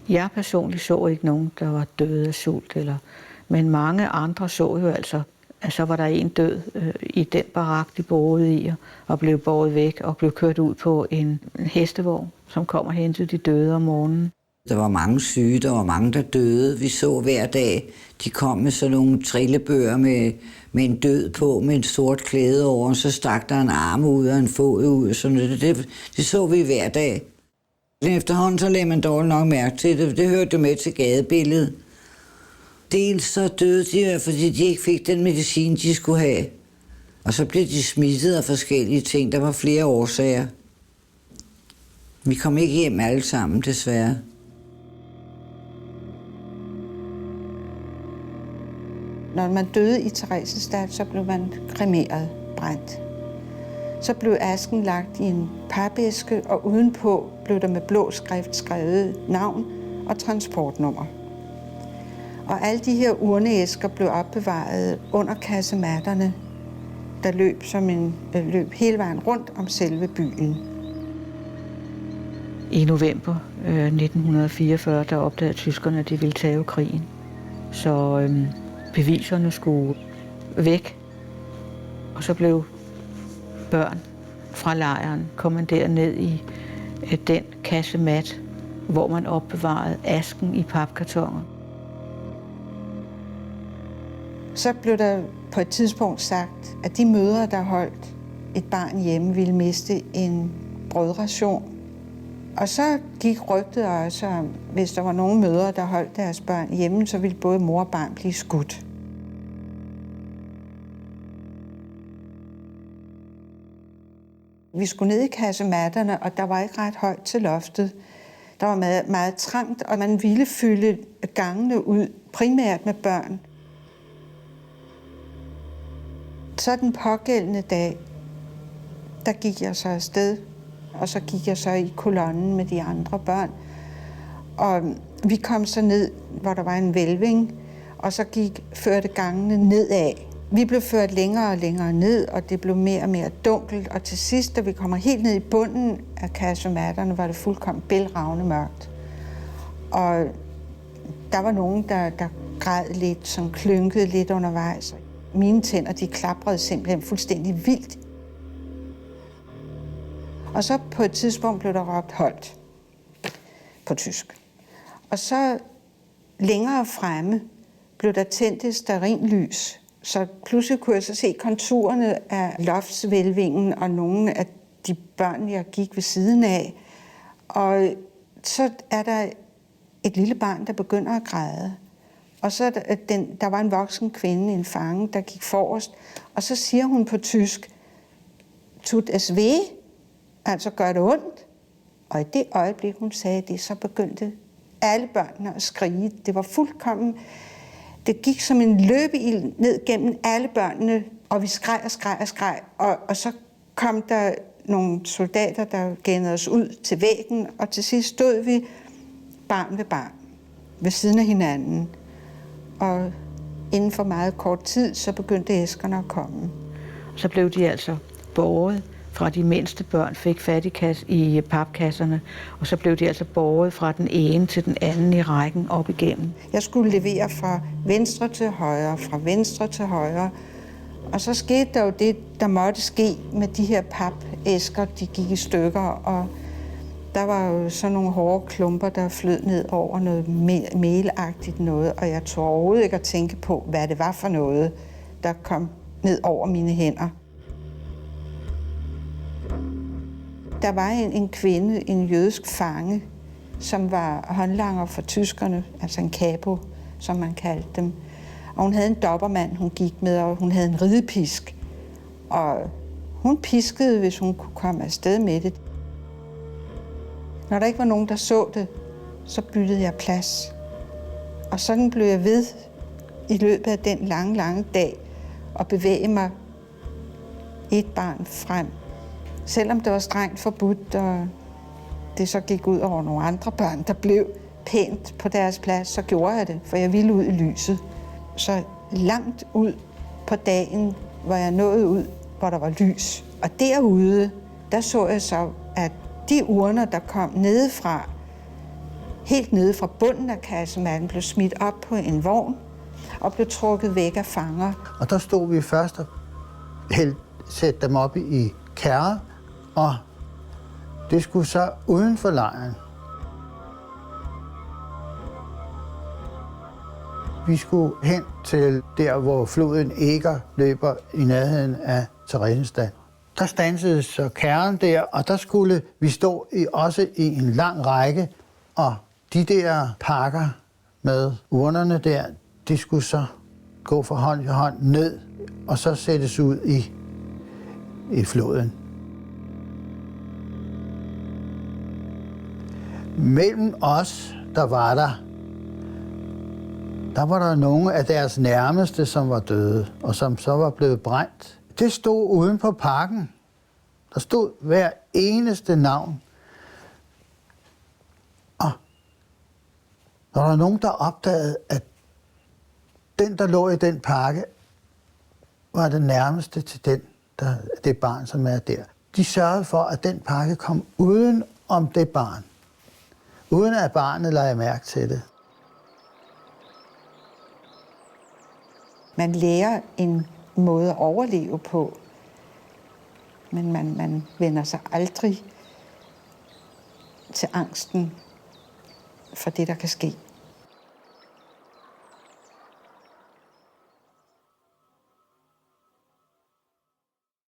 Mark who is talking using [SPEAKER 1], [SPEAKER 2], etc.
[SPEAKER 1] Jeg personligt så ikke nogen, der var døde af sult, men mange andre så jo altså, at så var der en død i den barak, de boede i, og blev båret væk og blev kørt ud på en hestevogn, som kom og hentede de døde om morgenen.
[SPEAKER 2] Der var mange syge, der var mange, der døde. Vi så hver dag, de kom med sådan nogle trillebøger med en død på, med en sort klæde over, og så stak der en arm ud og en fod ud. Sådan det så vi hver dag. Efterhånden så lagde man dårligt nok mærke til det. Det hørte med til gadebilledet. Dels så døde de, fordi de ikke fik den medicin, de skulle have. Og så blev de smittet af forskellige ting. Der var flere årsager. Vi kom ikke hjem alle sammen, desværre.
[SPEAKER 3] Når man døde i Theresienstadt, så blev man kremeret, brændt. Så blev asken lagt i en papæske, og udenpå blev der med blå skrift skrevet navn og transportnummer. Og alle de her urneæsker blev opbevaret under kasematterne, der løb hele vejen rundt om selve byen.
[SPEAKER 1] I november 1944, der opdagede tyskerne, at de ville tage krigen. Så beviserne skulle væk, og så blev børn fra lejren kommanderet ned i den kassemat, hvor man opbevarede asken i papkartoner.
[SPEAKER 3] Så blev der på et tidspunkt sagt, at de mødre, der holdt et barn hjemme, ville miste en brødration. Og så gik rygtet også om, hvis der var nogle mødre, der holdt deres børn hjemme, så ville både mor og barn blive skudt. Vi skulle ned i kasematterne, og der var ikke ret højt til loftet. Der var meget, meget trangt, og man ville fylde gangene ud, primært med børn. Så den pågældende dag, der gik jeg så afsted, og så gik jeg så i kolonnen med de andre børn. Og vi kom så ned, hvor der var en hvælving, og så førte gangene nedad. Vi blev ført længere og længere ned, og det blev mere og mere dunkelt. Og til sidst, da vi kommer helt ned i bunden af kasematterne, var det fuldkommen bælragende mørkt. Og der var nogen, der græd lidt, som klynkede lidt undervejs. Mine tænder, de klaprede simpelthen fuldstændig vildt. Og så på et tidspunkt blev der råbt holdt på tysk. Og så længere fremme blev der tændt et stearinlys. Så pludselig kunne jeg så se konturerne af loftsvælvingen og nogle af de børn, jeg gik ved siden af. Og så er der et lille barn, der begynder at græde. Og så der var en voksen kvinde, en fange, der gik forrest. Og så siger hun på tysk, tut es weh, altså gør det ondt. Og i det øjeblik, hun sagde det, så begyndte alle børnene at skrige. Det var fuldkommen... Det gik som en løbeild ned gennem alle børnene, og vi skreg og skreg og skreg. Og så kom der nogle soldater, der gennede os ud til væggen, og til sidst stod vi barn ved barn ved siden af hinanden. Og inden for meget kort tid, så begyndte æskerne at komme.
[SPEAKER 1] Så blev de altså båret fra de mindste børn, fik fat i papkasserne, og så blev de altså båret fra den ene til den anden i rækken op igennem.
[SPEAKER 3] Jeg skulle levere fra venstre til højre, fra venstre til højre. Og så skete der jo det, der måtte ske med de her papæsker, de gik i stykker, og der var jo sådan nogle hårde klumper, der flød ned over noget melagtigt noget, og jeg tog overhovedet ikke at tænke på, hvad det var for noget, der kom ned over mine hænder. Der var en kvinde, en jødisk fange, som var håndlanger for tyskerne, altså en kapo, som man kaldte dem. Og hun havde en dobbermand, hun gik med, og hun havde en ridepisk. Og hun piskede, hvis hun kunne komme afsted med det. Når der ikke var nogen, der så det, så byttede jeg plads. Og sådan blev jeg ved i løbet af den lange, lange dag at bevæge mig et barn frem. Selvom det var strengt forbudt, og det så gik ud over nogle andre børn, der blev pænt på deres plads, så gjorde jeg det, for jeg ville ud i lyset. Så langt ud på dagen, hvor jeg nåede ud, hvor der var lys. Og derude, der så jeg så, at de urner, der kom nedefra, helt nede fra bunden af kassemanden, blev smidt op på en vogn og blev trukket væk af fanger.
[SPEAKER 4] Og der stod vi først og sætte dem op i kærrer, og det skulle så uden for lejren. Vi skulle hen til der, hvor floden Eger løber i nærheden af Theresienstadt. Der standsede så kærren der, og der skulle vi stå også i en lang række, og de der pakker med urnerne der, de skulle så gå fra hånd til hånd ned, og så sættes ud i floden. Mellem os, der var der nogle af deres nærmeste, som var døde, og som så var blevet brændt. Det stod uden på pakken. Der stod hver eneste navn. Og når der var nogen, der opdagede, at den, der lå i den pakke, var det nærmeste til det barn, som er der. De sørgede for, at den pakke kom uden om det barn. Uden at barnet lagde mærke til det.
[SPEAKER 3] Man lærer en måde at overleve på, men man vender sig aldrig til angsten for det, der kan ske.